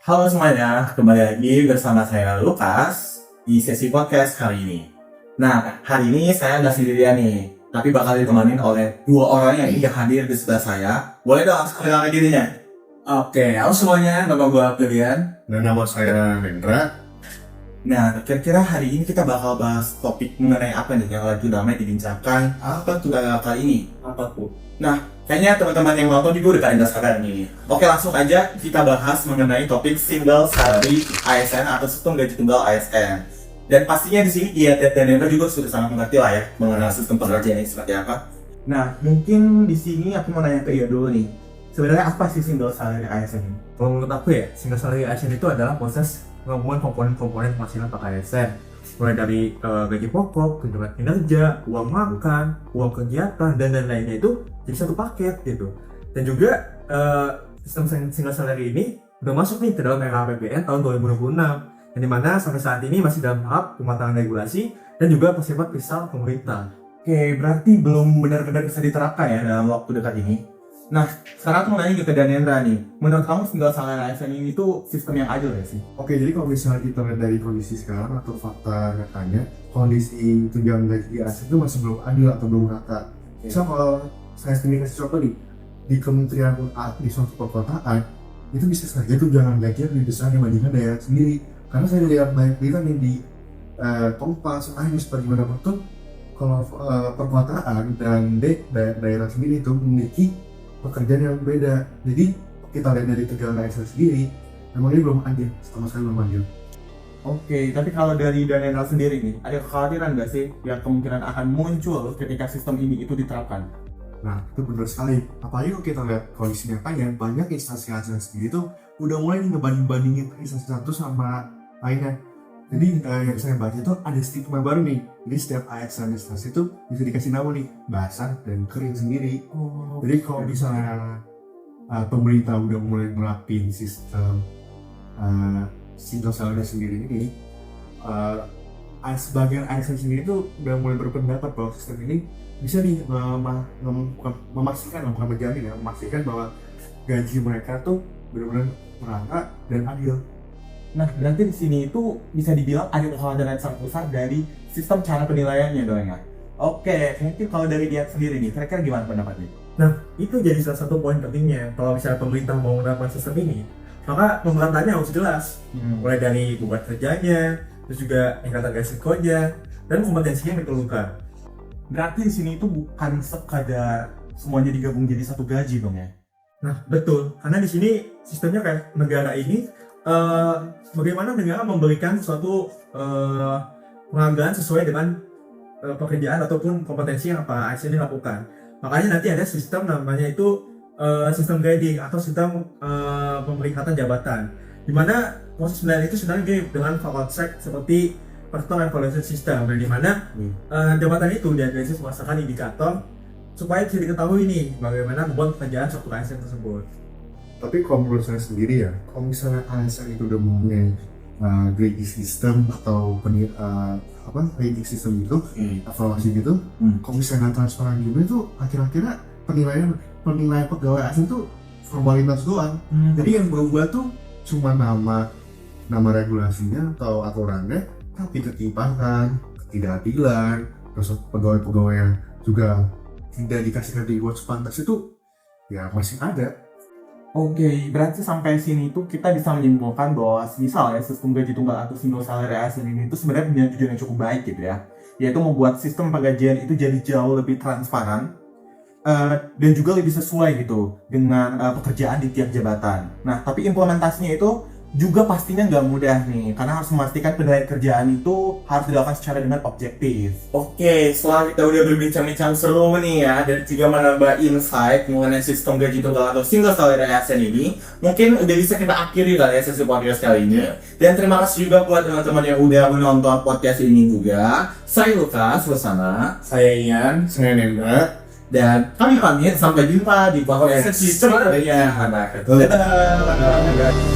Halo semuanya, kembali lagi bersama saya Lukas di sesi podcast kali ini. Nah, hari ini saya nggak sendirian nih, tapi bakal ditemani oleh dua orang yang ingin hadir di sebelah saya. Boleh dong, perkenalkan dirinya. Oke, halo semuanya, nama gue Abdullian. Dan nama saya Hendra. Nah, kira-kira hari ini kita bakal bahas topik mengenai apa nih yang lagi ramai dibincangkan. Apa tuh kali ini? Apa tuh? Nah, kayaknya teman-teman yang nonton juga udah kalian rasakan nih. Oke, langsung aja kita bahas mengenai topik single salary ASN atau sistem gaji tunggal ASN. Dan pastinya di sini Gia dan Hendra juga sudah sangat mengerti lah ya mengenai sistem pekerjaan ini seperti apa. Nah, mungkin di sini aku mau nanya ke Ia dulu nih. Sebenarnya apa sih single salary ASN ini? Kalau menurut aku ya, single salary ASN itu adalah proses penggabungan komponen-komponen penghasilan pakai ASN. Mulai dari gaji pokok, tunjangan kinerja, uang makan, uang kegiatan, dan lain-lainnya itu jadi satu paket gitu. Dan juga sistem single salary ini udah masuk nih ke dalam era APBN tahun 2026, yang dimana sampai saat ini masih dalam tahap pematangan regulasi dan juga persiapan fiskal pemerintah. Oke, berarti belum benar-benar bisa diterapkan ya dalam waktu dekat ini. Nah, sekarang aku mau nanya ke Danendra nih. Menurut kamu single salary ASN ini tuh sistem yang adil ya sih? Oke, jadi kalau misalnya kita lihat dari kondisi sekarang atau fakta nyatanya, kondisi tunjangan gaji di ASN itu masih belum adil atau belum rata. Misal kalau saya sendiri kasih contoh nih, di Kementerian di suatu perkotaan, itu bisa saja tunjangan gaji lebih besar dibandingkan daerah sendiri. Karena saya lihat banyak berita nih di Kompas, Anies, bagaimana tuh kalau perkotaan dan daerah sendiri itu memiliki pekerjaan yang berbeda. Jadi kita lihat dari tunjangan ASN sendiri, memang ini belum adil, sama sekali belum adil. Oke, tapi kalau dari Danendra sendiri nih, ada kekhawatiran nggak sih yang kemungkinan akan muncul ketika sistem ini itu diterapkan? Nah, itu benar sekali. Apalagi kalau kita lihat kondisi nyatanya, banyak instansi ASN sendiri tuh udah mulai ngebanding-bandingin instansi satu sama lainnya. Jadi yang saya baca itu ada stigma baru nih. Jadi setiap ASN instansi itu bisa dikasih nama nih, basah dan kering sendiri. Jadi kalau misalnya pemerintah udah mulai nerapin sistem single salary sendiri ini, sebagian ASN sendiri tuh udah mulai berpendapat bahwa sistem ini bisa nih memastikan, bukan menjamin ya, memastikan bahwa gaji mereka tuh benar-benar merata dan adil. Nah, berarti di sini itu bisa dibilang ada kekhawatiran sangat besar dari sistem cara penilaiannya dong ya. Oke, mungkin kalau dari dia sendiri nih, kira-kira gimana pendapatnya? Nah, itu jadi salah satu poin pentingnya. Kalau misalnya pemerintah mau menerapkan sistem ini, maka pemeratannya harus jelas. Mulai dari beban kerjanya, terus juga ikatan gaji kerja, dan kompetensinya yang diperlukan. Berarti di sini itu bukan sekadar semuanya digabung jadi satu gaji dong ya? Nah, betul. Karena di sini sistemnya kayak negara ini, bagaimana negara memberikan suatu penghargaan sesuai dengan pekerjaan ataupun kompetensi yang apa ASN ini lakukan. Makanya nanti ada sistem namanya itu sistem grading atau sistem pemeringkatan jabatan, di mana proses penilaian itu sebenarnya dengan konsep seperti personal evaluation system, di mana jabatan itu dianalisis berdasarkan indikator supaya bisa diketahui nih bagaimana beban pekerjaan suatu ASN tersebut. Tapi kalau menurut saya sendiri ya, kalau misalnya ASN itu udah mempunyai grading system atau grading system gitu, evaluasi gitu, kalau misalnya transparan juga itu akhir-akhirnya penilaian pegawai ASN itu formalitas doang. Jadi yang berubah tuh cuma nama regulasinya atau aturannya, tapi ketimpangan, ketidakadilan, terus pegawai-pegawai yang juga tidak dikasih reward sepantas itu ya masih ada. Oke, berarti sampai sini tuh kita bisa menyimpulkan bahwa misal ya sistem gaji tunggal atau single salary ASN ini itu sebenarnya punya tujuan yang cukup baik gitu ya, yaitu membuat sistem penggajian itu jadi jauh lebih transparan dan juga lebih sesuai gitu dengan pekerjaan di tiap jabatan. Nah, tapi implementasinya itu juga pastinya nggak mudah nih, karena harus memastikan penilaian kerjaan itu harus dilakukan secara dengan objektif. Oke, setelah kita udah berbincang-bincang seru nih ya, dan juga menambah insight mengenai sistem gaji tunggal atau single salary ASN ini, mungkin udah bisa kita akhiri kali ya sesi podcast kali ini. Dan terima kasih juga buat teman-teman yang udah menonton podcast ini juga. Saya Lukas bersama Saya Ian, saya Nendra, dan kami pamit, sampai jumpa di podcast sesi selanjutnya. Dadah.